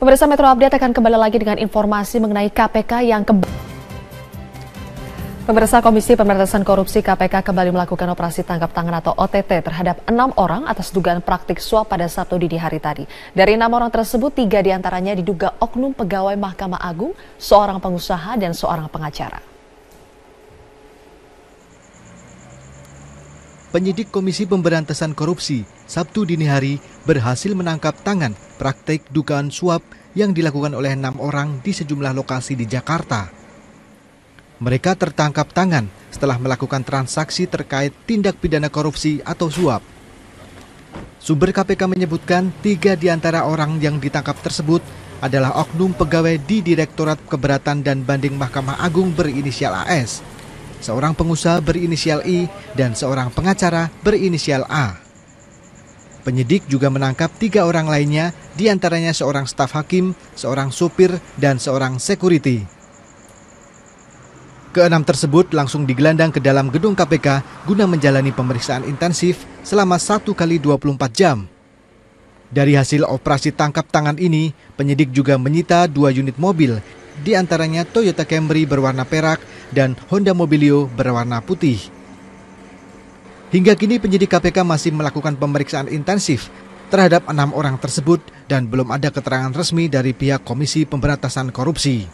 Pemirsa, Metro Update akan kembali lagi dengan informasi mengenai KPK yang Pemirsa, Komisi Pemberantasan Korupsi KPK kembali melakukan operasi tangkap tangan atau OTT terhadap 6 orang atas dugaan praktik suap pada Sabtu dini hari tadi. Dari 6 orang tersebut, 3 diantaranya diduga oknum pegawai Mahkamah Agung, seorang pengusaha dan seorang pengacara. Penyidik Komisi Pemberantasan Korupsi Sabtu dini hari berhasil menangkap tangan praktik dugaan suap yang dilakukan oleh 6 orang di sejumlah lokasi di Jakarta. Mereka tertangkap tangan setelah melakukan transaksi terkait tindak pidana korupsi atau suap. Sumber KPK menyebutkan 3 di antara orang yang ditangkap tersebut adalah oknum pegawai di Direktorat Keberatan dan Banding Mahkamah Agung berinisial AS, seorang pengusaha berinisial I, dan seorang pengacara berinisial A. Penyidik juga menangkap 3 orang lainnya, di antaranya seorang staf hakim, seorang supir, dan seorang security. Keenam tersebut langsung digelandang ke dalam gedung KPK guna menjalani pemeriksaan intensif selama 1 kali 24 jam. Dari hasil operasi tangkap tangan ini, penyidik juga menyita 2 unit mobil, di antaranya Toyota Camry berwarna perak dan Honda Mobilio berwarna putih. Hingga kini penyidik KPK masih melakukan pemeriksaan intensif terhadap 6 orang tersebut dan belum ada keterangan resmi dari pihak Komisi Pemberantasan Korupsi.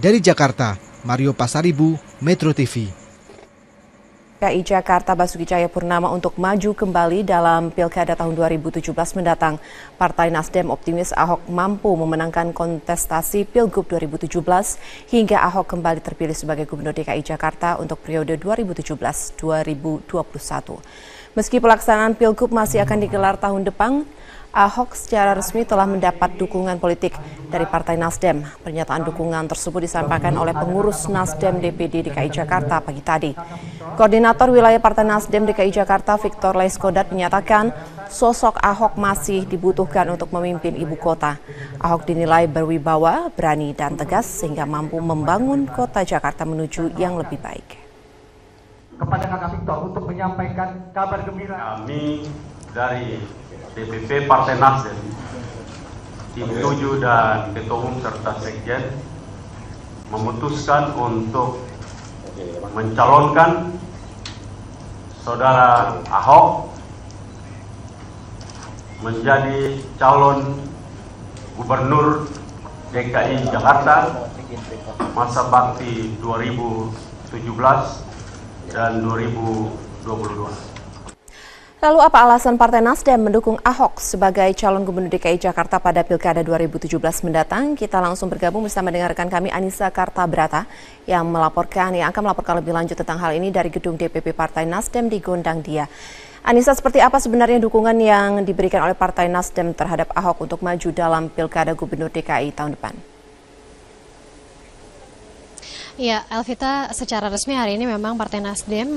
Dari Jakarta, Mario Pasaribu, Metro TV. DKI Jakarta Basuki Cahayapurnama untuk maju kembali dalam Pilkada tahun 2017 mendatang. Partai Nasdem optimis Ahok mampu memenangkan kontestasi Pilgub 2017 hingga Ahok kembali terpilih sebagai Gubernur DKI Jakarta untuk periode 2017-2021. Meski pelaksanaan Pilgub masih akan digelar tahun depan, Ahok secara resmi telah mendapat dukungan politik dari Partai Nasdem. Pernyataan dukungan tersebut disampaikan oleh pengurus Nasdem DPD DKI Jakarta pagi tadi. Koordinator Wilayah Partai Nasdem DKI Jakarta Victor Laiskodat menyatakan sosok Ahok masih dibutuhkan untuk memimpin ibu kota. Ahok dinilai berwibawa, berani dan tegas sehingga mampu membangun kota Jakarta menuju yang lebih baik. Kepada Kakak Victor untuk menyampaikan kabar gembira. Kami dari DPP Partai Nasdem, tim 7 dan Ketua Umum serta Sekjen memutuskan untuk mencalonkan Saudara Ahok menjadi calon Gubernur DKI Jakarta masa bakti 2017 dan 2022. Lalu apa alasan Partai Nasdem mendukung Ahok sebagai calon Gubernur DKI Jakarta pada Pilkada 2017 mendatang? Kita langsung bergabung bersama dengan rekan kami Anissa Kartabrata yang akan melaporkan lebih lanjut tentang hal ini dari gedung DPP Partai Nasdem di Gondang Dia. Anissa, seperti apa sebenarnya dukungan yang diberikan oleh Partai Nasdem terhadap Ahok untuk maju dalam Pilkada Gubernur DKI tahun depan? Ya, Elvita, secara resmi hari ini memang Partai Nasdem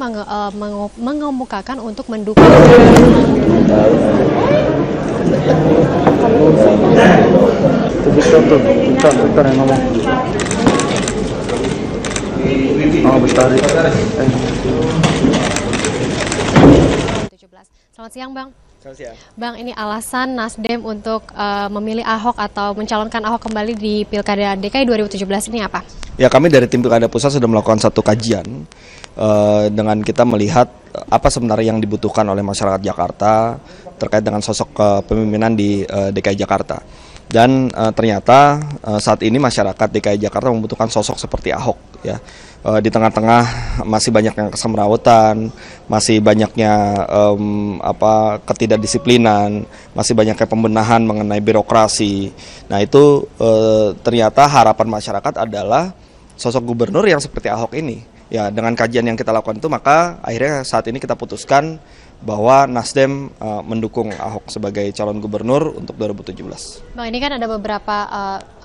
mengemukakan untuk mendukung Selamat siang, Bang. Selamat siang. Bang, ini alasan Nasdem untuk memilih Ahok atau mencalonkan Ahok kembali di Pilkada DKI 2017 ini apa? Ya, kami dari tim Pilkada Pusat sudah melakukan satu kajian dengan kita melihat apa sebenarnya yang dibutuhkan oleh masyarakat Jakarta terkait dengan sosok kepemimpinan di DKI Jakarta. Dan ternyata saat ini masyarakat DKI Jakarta membutuhkan sosok seperti Ahok, ya. Di tengah-tengah masih banyak yang kesemrawutan, masih banyaknya ketidakdisiplinan, masih banyaknya pembenahan mengenai birokrasi. Nah, itu ternyata harapan masyarakat adalah sosok gubernur yang seperti Ahok ini. Ya, dengan kajian yang kita lakukan itu, maka akhirnya saat ini kita putuskan bahwa Nasdem mendukung Ahok sebagai calon gubernur untuk 2017. Bang, ini kan ada beberapa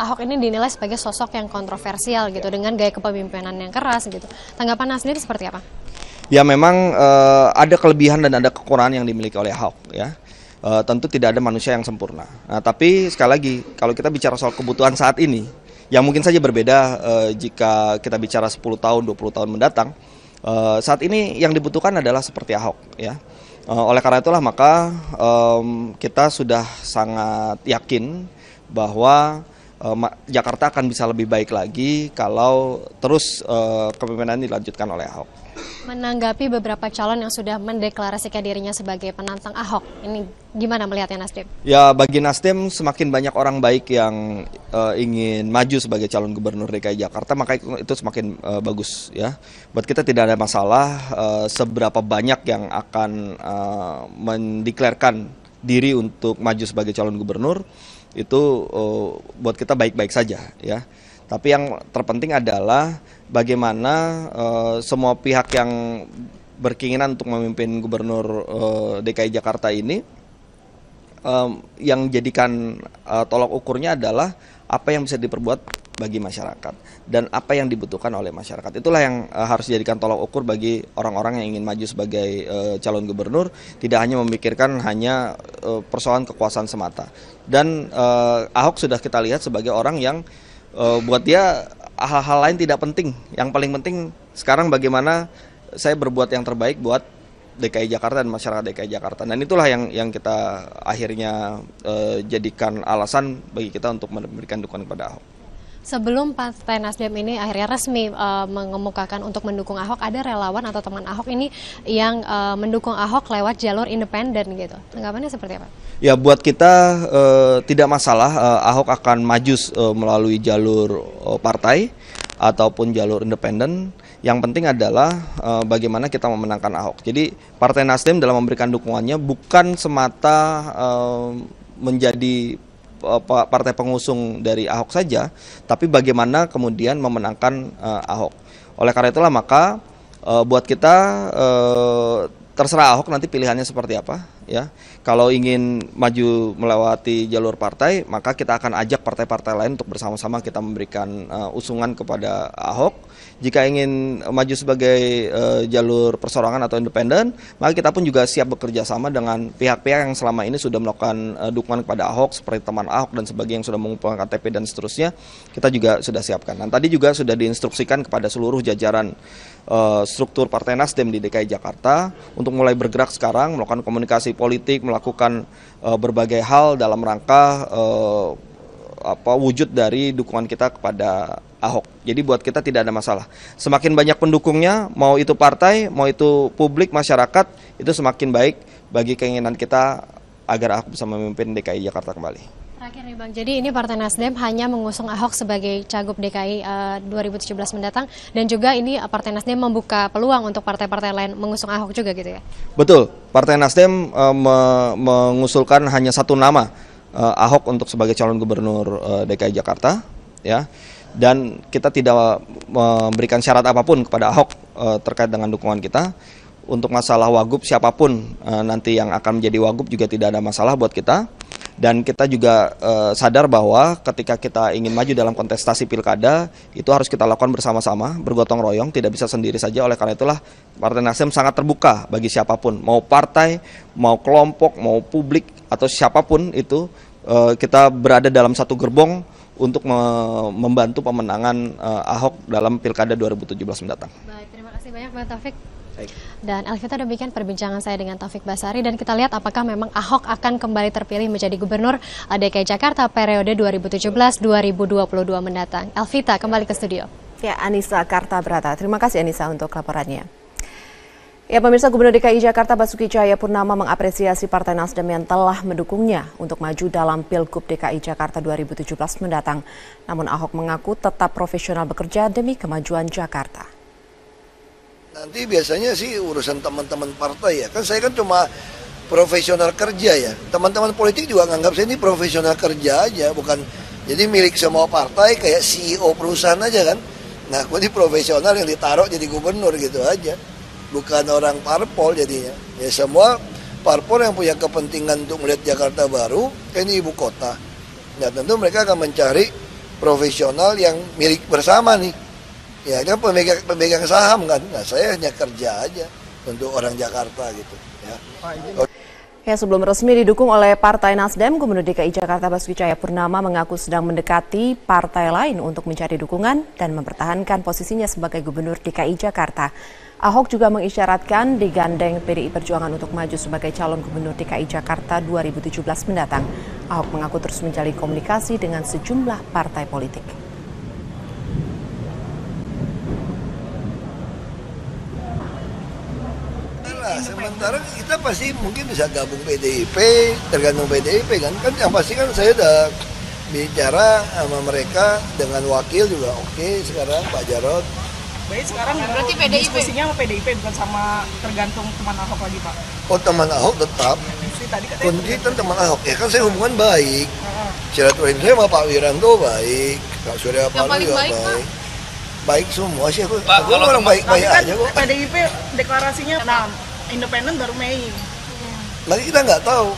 Ahok ini dinilai sebagai sosok yang kontroversial gitu, dengan gaya kepemimpinan yang keras gitu. Tanggapan Anda sendiri seperti apa? Ya, memang ada kelebihan dan ada kekurangan yang dimiliki oleh Ahok, ya. Tentu tidak ada manusia yang sempurna. Nah, tapi sekali lagi kalau kita bicara soal kebutuhan saat ini, yang mungkin saja berbeda jika kita bicara 10 tahun, 20 tahun mendatang. Saat ini yang dibutuhkan adalah seperti Ahok, ya. Oleh karena itulah maka kita sudah sangat yakin bahwa Jakarta akan bisa lebih baik lagi kalau terus kepemimpinan dilanjutkan oleh Ahok. Menanggapi beberapa calon yang sudah mendeklarasikan dirinya sebagai penantang Ahok, ini gimana melihatnya Nasdem? Ya, bagi Nasdem semakin banyak orang baik yang ingin maju sebagai calon gubernur DKI Jakarta, maka itu semakin bagus ya. Buat kita tidak ada masalah seberapa banyak yang akan mendeklarasikan diri untuk maju sebagai calon gubernur, itu buat kita baik-baik saja ya. Tapi yang terpenting adalah bagaimana semua pihak yang berkeinginan untuk memimpin gubernur DKI Jakarta ini yang jadikan tolak ukurnya adalah apa yang bisa diperbuat bagi masyarakat dan apa yang dibutuhkan oleh masyarakat. Itulah yang harus dijadikan tolak ukur bagi orang-orang yang ingin maju sebagai calon gubernur, tidak hanya memikirkan hanya persoalan kekuasaan semata. Dan Ahok sudah kita lihat sebagai orang yang buat dia hal-hal lain tidak penting. Yang paling penting sekarang bagaimana saya berbuat yang terbaik buat DKI Jakarta dan masyarakat DKI Jakarta. Dan itulah yang kita akhirnya jadikan alasan bagi kita untuk memberikan dukungan kepada Ahok. Sebelum Partai Nasdem ini akhirnya resmi mengemukakan untuk mendukung Ahok, ada relawan atau teman Ahok ini yang mendukung Ahok lewat jalur independen gitu. Tanggapannya seperti apa? Ya, buat kita tidak masalah Ahok akan maju melalui jalur partai ataupun jalur independen. Yang penting adalah bagaimana kita memenangkan Ahok. Jadi Partai Nasdem dalam memberikan dukungannya bukan semata menjadi partai pengusung dari Ahok saja, tapi bagaimana kemudian memenangkan Ahok. Oleh karena itulah maka buat kita terserah Ahok nanti pilihannya seperti apa ya. Kalau ingin maju melewati jalur partai, maka kita akan ajak partai-partai lain untuk bersama-sama kita memberikan usungan kepada Ahok. Jika ingin maju sebagai jalur perseorangan atau independen, maka kita pun juga siap bekerja sama dengan pihak-pihak yang selama ini sudah melakukan dukungan kepada Ahok, seperti teman Ahok dan sebagainya yang sudah mengumpulkan KTP dan seterusnya, kita juga sudah siapkan. Dan tadi juga sudah diinstruksikan kepada seluruh jajaran struktur Partai Nasdem di DKI Jakarta untuk mulai bergerak sekarang, melakukan komunikasi politik, melakukan berbagai hal dalam rangka wujud dari dukungan kita kepada Ahok. Jadi buat kita tidak ada masalah. Semakin banyak pendukungnya, mau itu partai, mau itu publik, masyarakat, itu semakin baik bagi keinginan kita agar Ahok bisa memimpin DKI Jakarta kembali. Terakhir nih Bang, jadi ini Partai Nasdem hanya mengusung Ahok sebagai Cagup DKI 2017 mendatang, dan juga ini Partai Nasdem membuka peluang untuk partai-partai lain mengusung Ahok juga gitu ya? Betul, Partai Nasdem mengusulkan hanya satu nama, Ahok untuk sebagai calon gubernur DKI Jakarta, ya. Dan kita tidak memberikan syarat apapun kepada Ahok terkait dengan dukungan kita. Untuk masalah wagub siapapun nanti yang akan menjadi wagub juga tidak ada masalah buat kita. Dan kita juga sadar bahwa ketika kita ingin maju dalam kontestasi pilkada, itu harus kita lakukan bersama-sama, bergotong royong, tidak bisa sendiri saja. Oleh karena itulah Partai Nasdem sangat terbuka bagi siapapun, mau partai, mau kelompok, mau publik, atau siapapun itu, kita berada dalam satu gerbong untuk membantu pemenangan Ahok dalam pilkada 2017 mendatang. Baik, terima kasih banyak Pak Taufik. Baik. Dan Alvita, demikian perbincangan saya dengan Taufik Basari, dan kita lihat apakah memang Ahok akan kembali terpilih menjadi gubernur DKI Jakarta periode 2017-2022 mendatang. Alvita, kembali ke studio. Ya, Anissa Kartabrata. Terima kasih Anissa untuk laporannya. Ya, pemirsa, Gubernur DKI Jakarta Basuki Cahayapurnama mengapresiasi Partai Nasdem yang telah mendukungnya untuk maju dalam Pilgub DKI Jakarta 2017 mendatang. Namun Ahok mengaku tetap profesional bekerja demi kemajuan Jakarta. Nanti biasanya sih urusan teman-teman partai ya. Kan saya kan cuma profesional kerja ya. Teman-teman politik juga nganggap saya ini profesional kerja aja, bukan jadi milik semua partai kayak CEO perusahaan aja kan. Nah, aku ini profesional yang ditaruh jadi gubernur gitu aja. Bukan orang parpol jadinya. Ya semua parpol yang punya kepentingan untuk melihat Jakarta baru, kan ini ibu kota. Nah, tentu mereka akan mencari profesional yang milik bersama nih. Ya kan pemegang saham kan. Nah, saya hanya kerja aja untuk orang Jakarta gitu ya. Ya, sebelum resmi didukung oleh Partai Nasdem, Gubernur DKI Jakarta Basuki Cahayapurnama mengaku sedang mendekati partai lain untuk mencari dukungan dan mempertahankan posisinya sebagai Gubernur DKI Jakarta. Ahok juga mengisyaratkan digandeng PDI Perjuangan untuk maju sebagai calon Gubernur DKI Jakarta 2017 mendatang. Ahok mengaku terus menjalin komunikasi dengan sejumlah partai politik. Sementara kita pasti mungkin bisa gabung PDIP, tergantung PDIP kan yang pasti kan saya udah bicara sama mereka dengan wakil juga oke, sekarang Pak Jarod. Baik, sekarang berarti PDIP diskusinya sama PDIP bukan sama tergantung teman Ahok lagi, Pak? Oh, teman Ahok tetap. Kunci kan teman Ahok ya kan saya hubungan baik. Silaturahim saya sama Pak Wiranto baik, Pak Surya Paloh juga baik. Baik semua sih aku. Pak, kalau orang baik-baik kan aja kok. PDIP deklarasinya independen baru Mei. Lagi kita nggak tahu.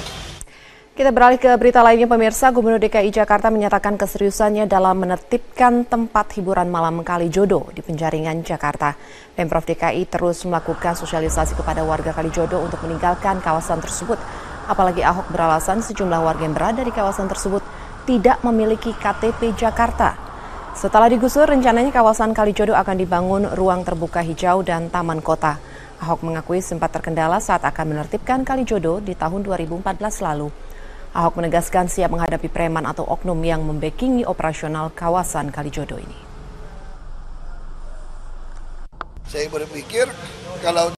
Kita beralih ke berita lainnya, pemirsa. Gubernur DKI Jakarta menyatakan keseriusannya dalam menertibkan tempat hiburan malam Kalijodo di Penjaringan, Jakarta. Pemprov DKI terus melakukan sosialisasi kepada warga Kalijodo untuk meninggalkan kawasan tersebut. Apalagi Ahok beralasan sejumlah warga yang berada di kawasan tersebut tidak memiliki KTP Jakarta. Setelah digusur, rencananya kawasan Kalijodo akan dibangun ruang terbuka hijau dan taman kota. Ahok mengakui sempat terkendala saat akan menertibkan Kalijodo di tahun 2014 lalu. Ahok menegaskan siap menghadapi preman atau oknum yang membackingi operasional kawasan Kalijodo ini. Saya berpikir kalau